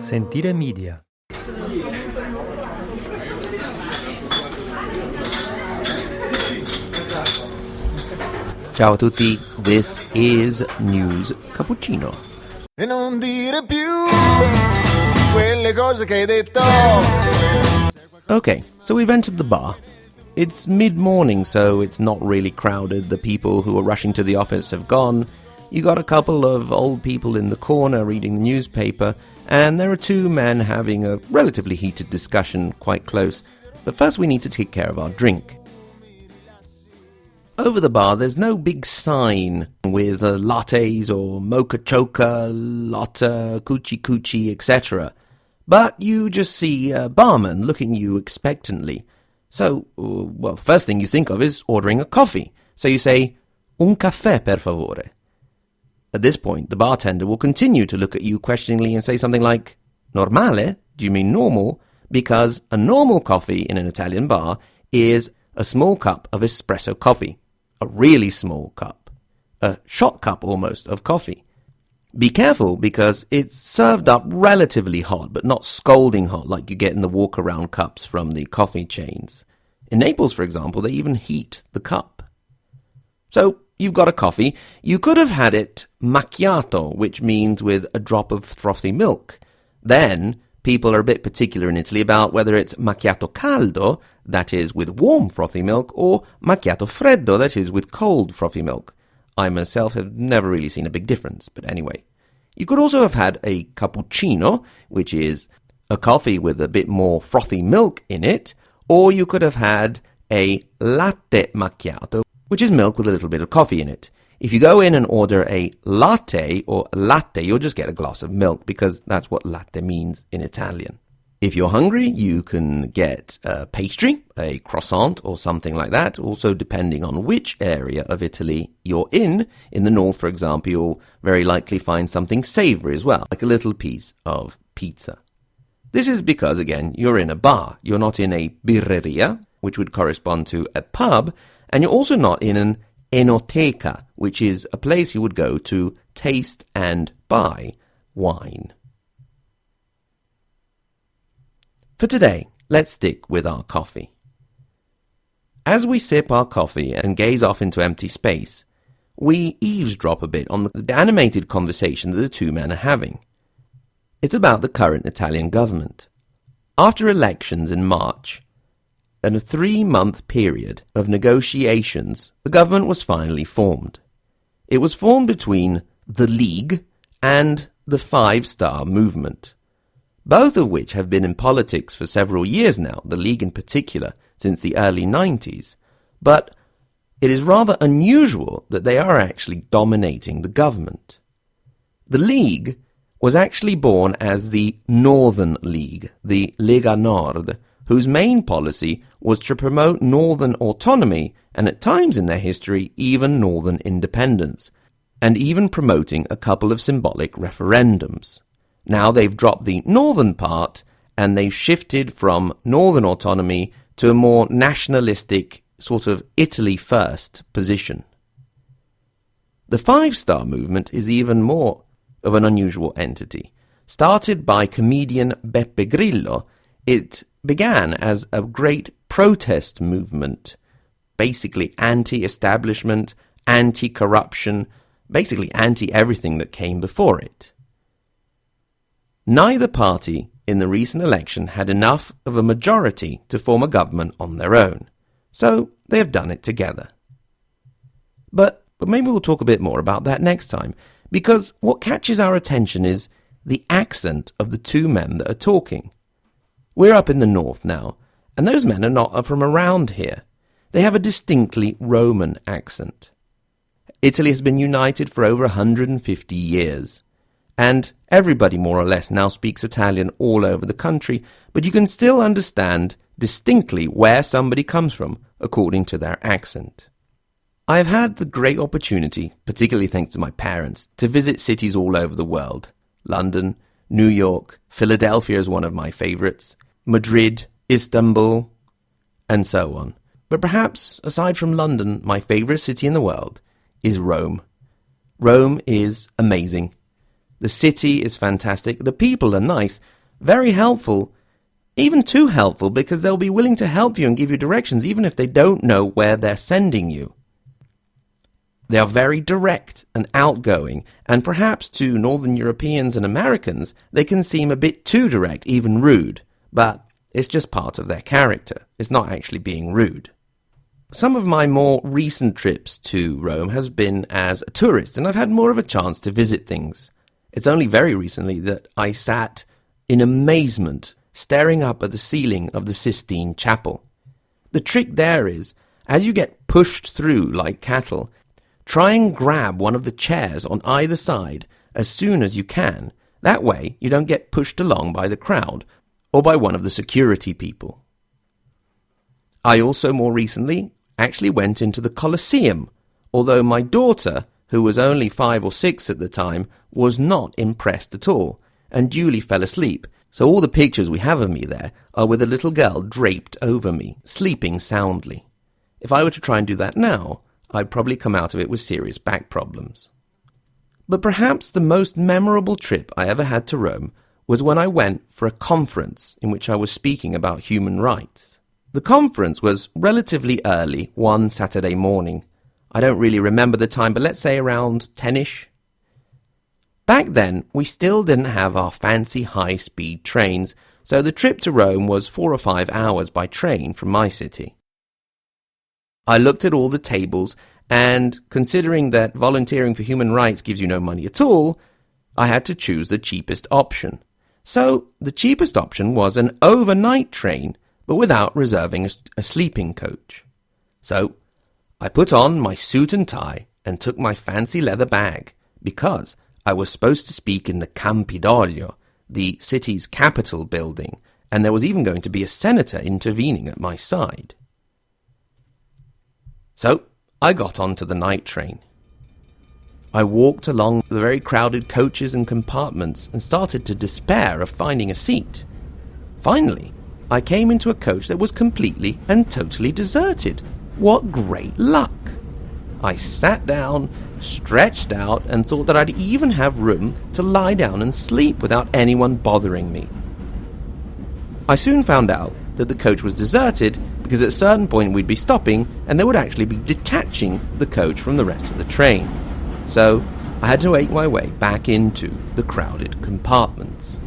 Sentire media. Ciao a tutti, this is NewsCappuccino. E non dire più quelle cose che hai detto. Okay, so we've entered the bar. It's mid-morning, so it's not really crowded. The people who are rushing to the office have gone. You got a couple of old people in the corner reading the newspaper, and there are two men having a relatively heated discussion quite close. But first we need to take care of our drink. Over the bar, there's no big sign with lattes or mocha choca, lotta, coochie coochie, etc. But you just see a barman looking at you expectantly. So, well, the first thing you think of is ordering a coffee. So you say, un caffè per favore. At this point, the bartender will continue to look at you questioningly and say something like, normale? Do you mean normal? Because a normal coffee in an Italian bar is a small cup of espresso coffee. A really small cup. A shot cup almost of coffee. Be careful because it's served up relatively hot, but not scalding hot like you get in the walk-around cups from the coffee chains. In Naples, for example, they even heat the cup. So, you've got a coffee. You could have had it macchiato, which means with a drop of frothy milk. Then, people are a bit particular in Italy about whether it's macchiato caldo, that is with warm frothy milk, or macchiato freddo, that is with cold frothy milk. I myself have never really seen a big difference, but anyway. You could also have had a cappuccino, which is a coffee with a bit more frothy milk in it, or you could have had a latte macchiato, which is milk with a little bit of coffee in it. If you go in and order a latte or latte, you'll just get a glass of milk, because that's what latte means in Italian. If you're hungry, you can get a pastry, a croissant or something like that, also depending on which area of Italy you're in. In the north, for example, you'll very likely find something savory as well, like a little piece of pizza. This is because, again, you're in a bar. You're not in a birreria, which would correspond to a pub, and you're also not in an enoteca, which is a place you would go to taste and buy wine. For today, let's stick with our coffee. As we sip our coffee and gaze off into empty space, we eavesdrop a bit on the animated conversation that the two men are having. It's about the current Italian government. After elections in March, in a 3-month period of negotiations, the government was finally formed. It was formed between the League and the Five Star Movement, both of which have been in politics for several years now, the League in particular, since the early 90s. But it is rather unusual that they are actually dominating the government. The League was actually born as the Northern League, the Lega Nord, whose main policy was to promote northern autonomy and at times in their history even northern independence, and even promoting a couple of symbolic referendums. Now they've dropped the northern part and they've shifted from northern autonomy to a more nationalistic sort of Italy first position. The Five Star Movement is even more of an unusual entity. Started by comedian Beppe Grillo, it began as a great protest movement, basically anti-establishment, anti-corruption, basically anti-everything that came before it. Neither party in the recent election had enough of a majority to form a government on their own, so they have done it together. But maybe we'll talk a bit more about that next time, because what catches our attention is the accent of the two men that are talking. We're up in the north now, and those men are not from around here. They have a distinctly Roman accent. Italy has been united for over 150 years. And everybody more or less now speaks Italian all over the country, but you can still understand distinctly where somebody comes from according to their accent. I have had the great opportunity, particularly thanks to my parents, to visit cities all over the world. London, New York, Philadelphia is one of my favorites, Madrid, Istanbul, and so on. But perhaps, aside from London, my favorite city in the world is Rome. Rome is amazing. The city is fantastic. The people are nice, Very helpful, even too helpful, because they'll be willing to help you and give you directions even if they don't know where they're sending you. They are very direct and outgoing, and perhaps to Northern Europeans and Americans, they can seem a bit too direct, even rude, but it's just part of their character. It's not actually being rude. Some of my more recent trips to Rome has been as a tourist, and I've had more of a chance to visit things. It's only very recently that I sat in amazement, staring up at the ceiling of the Sistine Chapel. The trick there is, as you get pushed through like cattle, try and grab one of the chairs on either side as soon as you can. That way you don't get pushed along by the crowd or by one of the security people. I also more recently actually went into the Colosseum, although my daughter, who was only 5 or 6 at the time, was not impressed at all, and duly fell asleep. So all the pictures we have of me there are with a little girl draped over me, sleeping soundly. If I were to try and do that now, I'd probably come out of it with serious back problems. But perhaps the most memorable trip I ever had to Rome was when I went for a conference in which I was speaking about human rights. The conference was relatively early, one Saturday morning. I don't really remember the time, but let's say around 10ish. Back then, we still didn't have our fancy high-speed trains, so the trip to Rome was 4 or 5 hours by train from my city. I looked at all the tables, and considering that volunteering for human rights gives you no money at all, I had to choose the cheapest option. So the cheapest option was an overnight train, but without reserving a sleeping coach. So I put on my suit and tie and took my fancy leather bag, because I was supposed to speak in the Campidoglio, the city's Capitol building, and there was even going to be a senator intervening at my side. So I got onto the night train. I walked along the very crowded coaches and compartments and started to despair of finding a seat. Finally, I came into a coach that was completely and totally deserted. What great luck! I sat down, stretched out, and thought that I'd even have room to lie down and sleep without anyone bothering me. I soon found out that the coach was deserted because at a certain point we'd be stopping and they would actually be detaching the coach from the rest of the train. So I had to make my way back into the crowded compartments.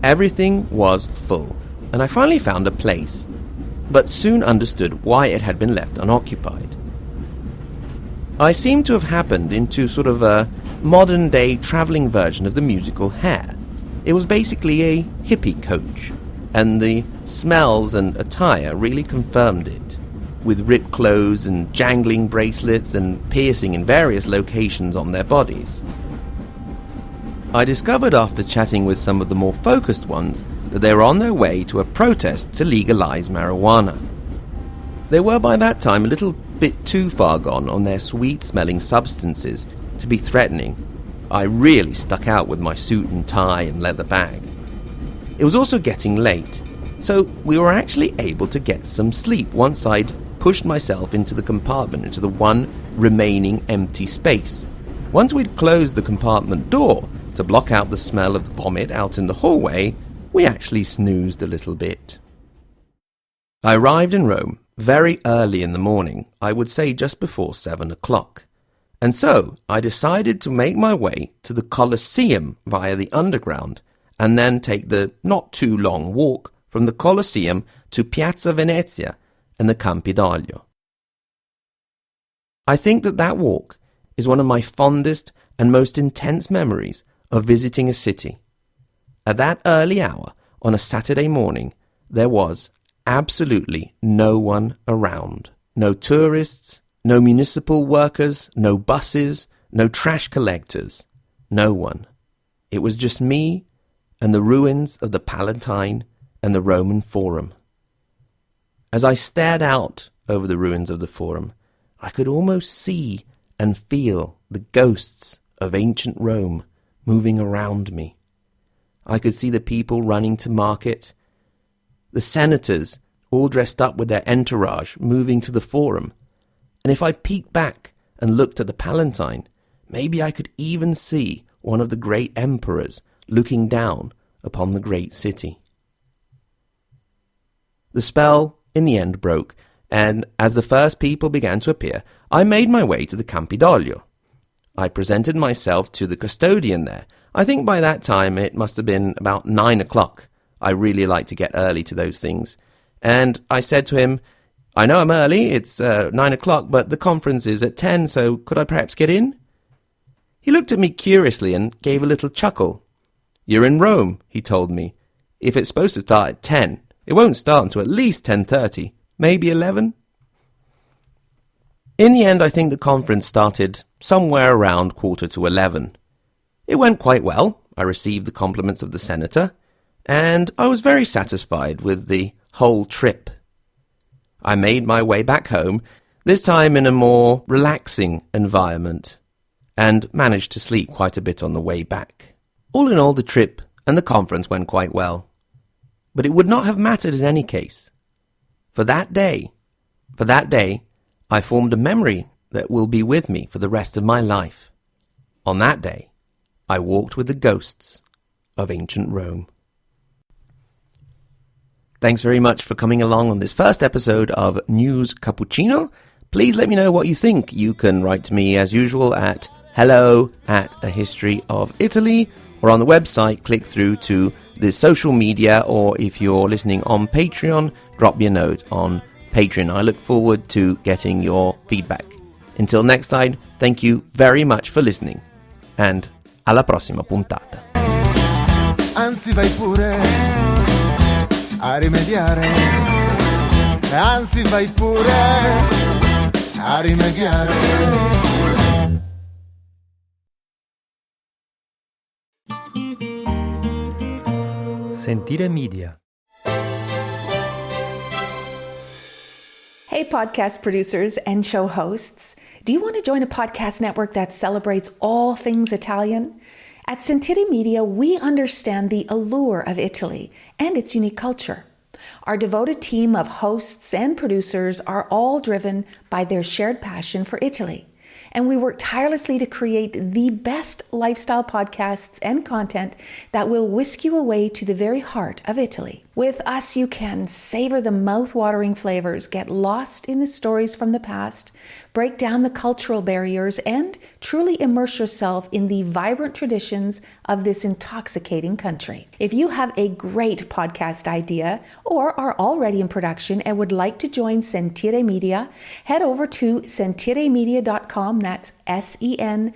Everything was full, and I finally found a place, but soon understood why it had been left unoccupied. I seemed to have happened into sort of a modern-day travelling version of the musical Hair. It was basically a hippie coach, and the smells and attire really confirmed it, with ripped clothes and jangling bracelets and piercing in various locations on their bodies. I discovered after chatting with some of the more focused ones that they were on their way to a protest to legalize marijuana. They were by that time a little bit too far gone on their sweet-smelling substances to be threatening. I really stuck out with my suit and tie and leather bag. It was also getting late, so we were actually able to get some sleep once I'd pushed myself into the compartment, into the one remaining empty space. Once we'd closed the compartment door to block out the smell of vomit out in the hallway, we actually snoozed a little bit. I arrived in Rome very early in the morning, I would say just before 7 o'clock. And so I decided to make my way to the Colosseum via the underground, and then take the not too long walk from the Colosseum to Piazza Venezia and the Campidoglio. I think that walk is one of my fondest and most intense memories of visiting a city. At that early hour on a Saturday morning, there was absolutely no one around. No tourists, no municipal workers, no buses, no trash collectors. No one. It was just me and the ruins of the Palatine and the Roman Forum. As I stared out over the ruins of the Forum, I could almost see and feel the ghosts of ancient Rome moving around me. I could see the people running to market, the senators all dressed up with their entourage moving to the Forum, and if I peeked back and looked at the Palatine, maybe I could even see one of the great emperors looking down upon the great city. The spell in the end broke, and as the first people began to appear, I made my way to the Campidoglio. I presented myself to the custodian there. I think by that time it must have been about 9 o'clock. I really like to get early to those things. And I said to him, "I know I'm early, it's 9 o'clock, but the conference is at 10, so could I perhaps get in?" He looked at me curiously and gave a little chuckle. "You're in Rome," he told me. "If it's supposed to start at 10, it won't start until at least 10:30, maybe 11. In the end, I think the conference started somewhere around 11:15. It went quite well. I received the compliments of the senator, and I was very satisfied with the whole trip. I made my way back home, this time in a more relaxing environment, and managed to sleep quite a bit on the way back. All in all, the trip and the conference went quite well. But it would not have mattered in any case. For that day, I formed a memory that will be with me for the rest of my life. On that day, I walked with the ghosts of ancient Rome. Thanks very much for coming along on this first episode of NewsCappuccino. Please let me know what you think. You can write to me as usual at hello@ahistoryofitaly, or on the website, click through to the social media, or if you're listening on Patreon, drop me a note on Patreon. I look forward to getting your feedback. Until next time, thank you very much for listening, and alla prossima puntata. Anzi vai pure a rimediare, anzi vai pure a rimediare. Sentire Media. Hey, podcast producers and show hosts. Do you want to join a podcast network that celebrates all things Italian? At Sentire Media, we understand the allure of Italy and its unique culture. Our devoted team of hosts and producers are all driven by their shared passion for Italy. And we work tirelessly to create the best lifestyle podcasts and content that will whisk you away to the very heart of Italy. With us, you can savor the mouth-watering flavors, get lost in the stories from the past, break down the cultural barriers, and truly immerse yourself in the vibrant traditions of this intoxicating country. If you have a great podcast idea or are already in production and would like to join Sentire Media, head over to sentiremedia.com, that's SENTIRE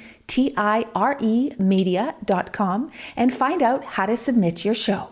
media.com, and find out how to submit your show.